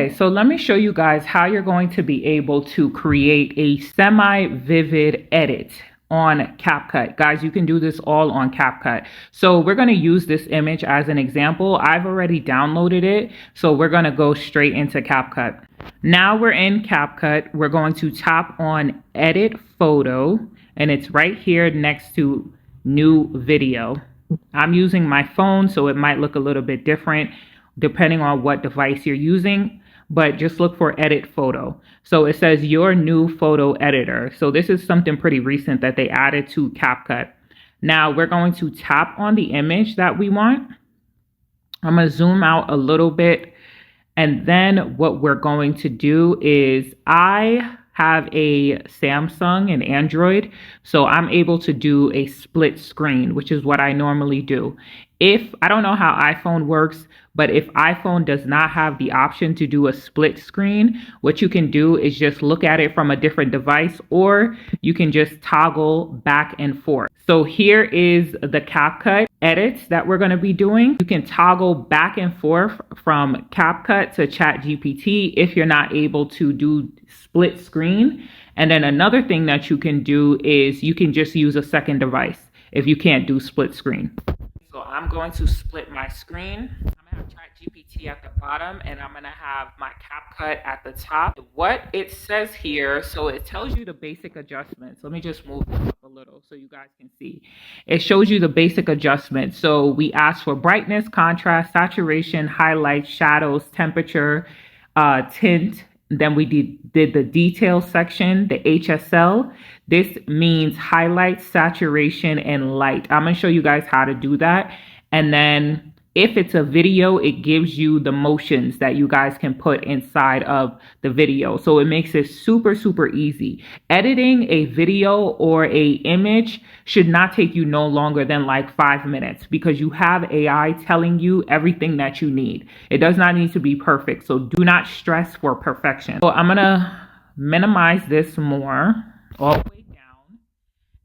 Okay, so let me show you guys how you're going to be able to create a semi-vivid edit on CapCut. Guys, you can do this all on CapCut. So we're going to use this image as an example. I've already downloaded it, so we're going to go straight into CapCut. Now we're in CapCut. We're going to tap on Edit Photo, and it's right here next to New Video. I'm using my phone, so it might look a little bit different depending on what device you're using, but just look for Edit Photo. So it says your new photo editor. So this is something pretty recent that they added to CapCut. Now we're going to tap on the image that we want. I'm going to zoom out a little bit. And then what we're going to do is I have a Samsung and Android, so I'm able to do a split screen, which is what I normally do. If I don't know how iPhone works, but if iPhone does not have the option to do a split screen, what you can do is just look at it from a different device, or you can just toggle back and forth. So here is the CapCut edits that we're going to be doing. You can toggle back and forth from CapCut to ChatGPT if you're not able to do split screen. And then another thing that you can do is you can just use a second device if you can't do split screen. So I'm going to split my screen. I'm going to have ChatGPT at the bottom, and I'm going to have my CapCut at the top. What it says here, so it tells you the basic adjustments. Let me just move this up a little so you guys can see. It shows you the basic adjustments. So we asked for brightness, contrast, saturation, highlights, shadows, temperature, tint. Then we did the detail section, the HSL. This means highlight, saturation, and light. I'm going to show you guys how to do that. And then if it's a video, it gives you the motions that you guys can put inside of the video. So it makes it super, super easy. Editing a video or a image should not take you no longer than like 5 minutes, because you have AI telling you everything that you need. It does not need to be perfect. So do not stress for perfection. So I'm going to minimize this more all the way down.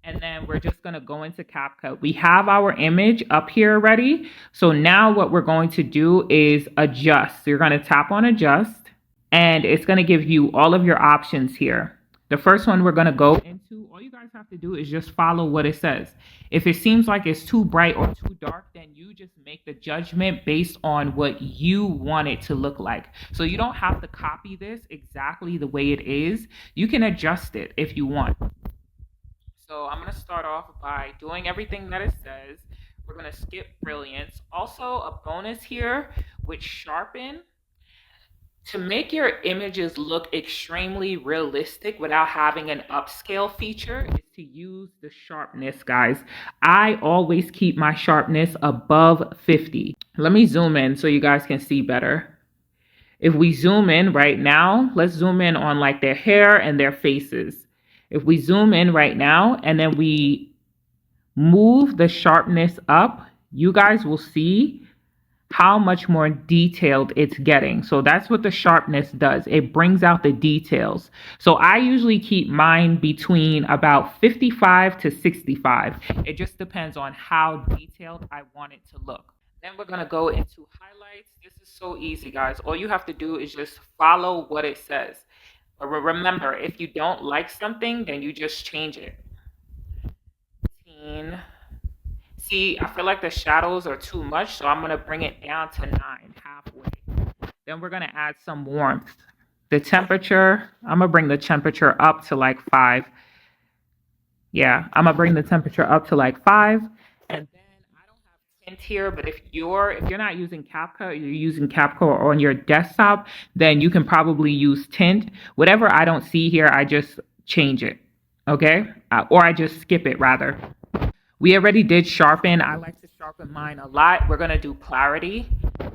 And then we're just going to go into CapCut. We have our image up here already. So now what we're going to do is adjust. So you're going to tap on adjust, and it's going to give you all of your options here. The first one we're going to go into, all you guys have to do is just follow what it says. If it seems like it's too bright or too dark, then you just make the judgment based on what you want it to look like. So you don't have to copy this exactly the way it is. You can adjust it if you want. So I'm going to start off by doing everything that it says. We're going to skip brilliance. Also, a bonus here with sharpen. To make your images look extremely realistic without having an upscale feature is to use the sharpness, guys. I always keep my sharpness above 50. Let me zoom in so you guys can see better. If we zoom in right now, let's zoom in on like their hair and their faces. If we zoom in right now and then we move the sharpness up, you guys will see how much more detailed it's getting. So that's what the sharpness does. It brings out the details. So I usually keep mine between about 55 to 65. It just depends on how detailed I want it to look. Then we're going to go into highlights. This is so easy, guys. All you have to do is just follow what it says. But remember, if you don't like something, then you just change it. See, I feel like the shadows are too much, so I'm going to bring it down to 9, halfway. Then we're going to add some warmth. The temperature, I'm going to bring the temperature up to like 5. Yeah, I'm going to bring the temperature up to like 5. And then I don't have tint here, but if you're not using CapCut, you're using CapCut on your desktop, then you can probably use tint. Whatever I don't see here, I just change it, okay? Or I just skip it, rather. We already did sharpen. I like to sharpen mine a lot. We're going to do clarity.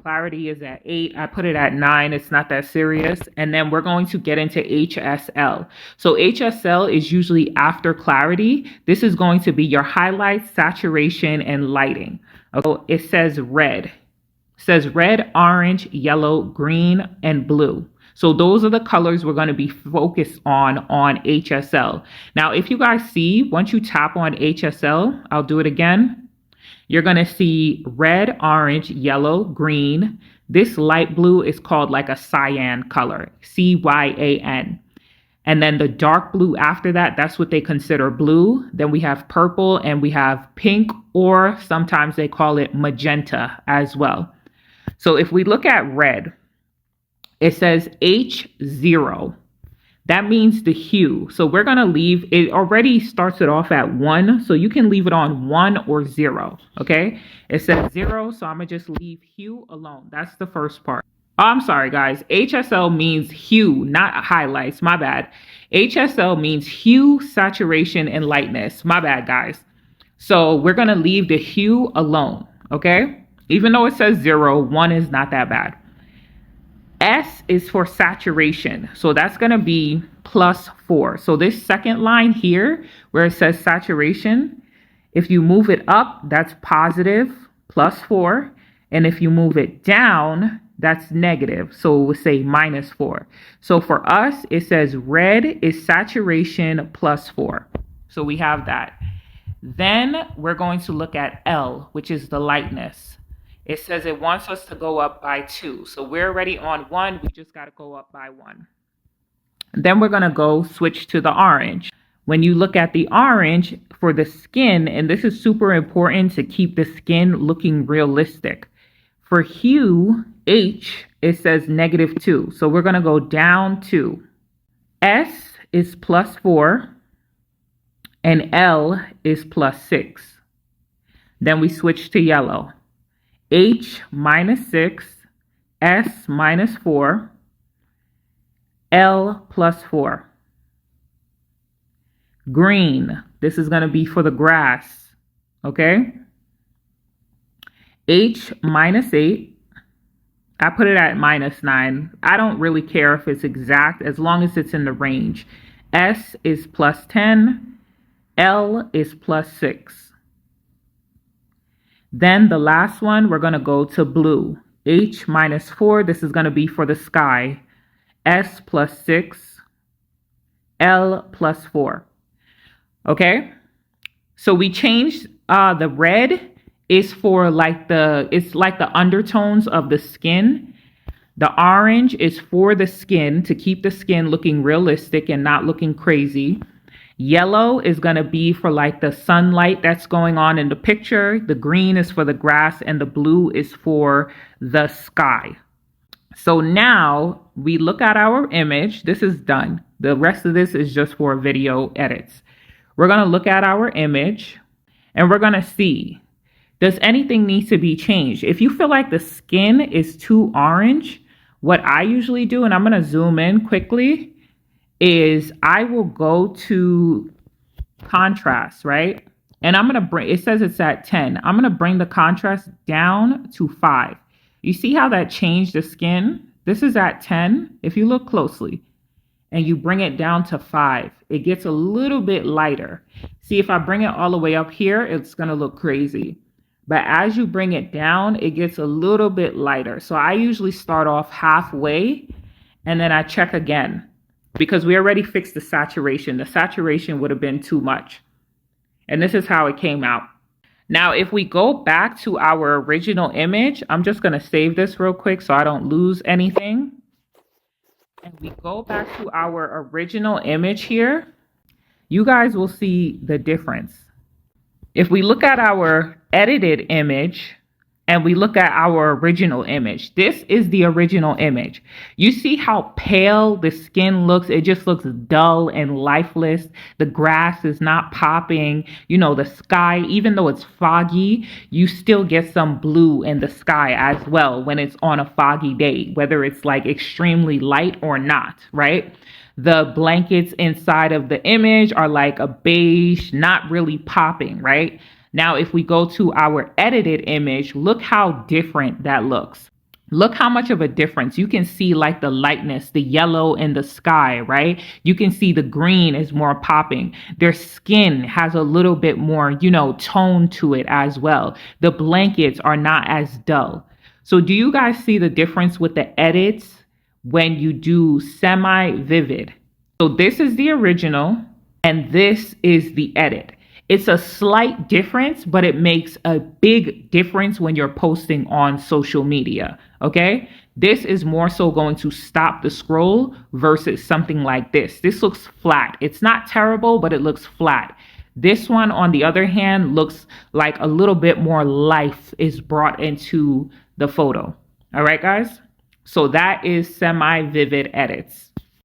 Clarity is at 8. I put it at 9. It's not that serious. And then we're going to get into HSL. So HSL is usually after clarity. This is going to be your highlights, saturation, and lighting. Okay. It says red. It says red, orange, yellow, green, and blue. So those are the colors we're going to be focused on HSL. Now, if you guys see, once you tap on HSL, I'll do it again. You're going to see red, orange, yellow, green. This light blue is called like a cyan color, cyan. And then the dark blue after that, that's what they consider blue. Then we have purple and we have pink, or sometimes they call it magenta as well. So if we look at red, it says H0. That means the hue. So we're going to leave it, already starts it off at 1. So you can leave it on 1 or 0. Okay. It says 0. So I'm going to just leave hue alone. That's the first part. Oh, I'm sorry, guys. HSL means hue, not highlights. My bad. HSL means hue, saturation, and lightness. My bad, guys. So we're going to leave the hue alone. Okay. Even though it says 0, 1 is not that bad. S is for saturation. So that's going to be +4. So this second line here where it says saturation, if you move it up, that's positive +4. And if you move it down, that's negative. So we'll say -4. So for us, it says red is saturation +4. So we have that. Then we're going to look at L, which is the lightness. It says it wants us to go up by 2. So we're already on 1. We just got to go up by 1. Then we're going to go switch to the orange. When you look at the orange for the skin, and this is super important to keep the skin looking realistic. For hue, H, it says -2. So we're going to go down 2. S is +4. And L is +6. Then we switch to yellow. H -6, S -4, L +4. Green, this is going to be for the grass, okay? H -8, I put it at -9. I don't really care if it's exact as long as it's in the range. S is +10, L is +6. Then the last one, we're going to go to blue. H -4, this is going to be for the sky. S +6, L +4. Okay? So we changed the red is for like it's like the undertones of the skin. The orange is for the skin to keep the skin looking realistic and not looking crazy. Yellow is going to be for like the sunlight that's going on in the picture. The green is for the grass and the blue is for the sky. So now we look at our image. This is done. The rest of this is just for video edits. We're going to look at our image and we're going to see, does anything need to be changed? If you feel like the skin is too orange, what I usually do, and I'm going to zoom in quickly, is I will go to contrast, right? And I'm going to bring, it says it's at 10. I'm going to bring the contrast down to 5. You see how that changed the skin? This is at 10. If you look closely and you bring it down to 5, it gets a little bit lighter. See, if I bring it all the way up here, it's going to look crazy. But as you bring it down, it gets a little bit lighter. So I usually start off halfway and then I check again. Because we already fixed the saturation. The saturation would have been too much. And this is how it came out. Now, if we go back to our original image, I'm just going to save this real quick so I don't lose anything. And we go back to our original image here, you guys will see the difference. If we look at our edited image, and we look at our original image, this is the original image. You see how pale the skin looks? It just looks dull and lifeless. The grass is not popping. You know, the sky, even though it's foggy, you still get some blue in the sky as well when it's on a foggy day, whether it's like extremely light or not, right? The blankets inside of the image are like a beige, not really popping, right? Now, if we go to our edited image, look how different that looks. Look how much of a difference. You can see like the lightness, the yellow in the sky, right? You can see the green is more popping. Their skin has a little bit more, you know, tone to it as well. The blankets are not as dull. So do you guys see the difference with the edits when you do semi-vivid? So this is the original and this is the edit. It's a slight difference, but it makes a big difference when you're posting on social media. Okay. This is more so going to stop the scroll versus something like this. This looks flat. It's not terrible, but it looks flat. This one, on the other hand, looks like a little bit more life is brought into the photo. All right, guys. So that is semi-vivid edits.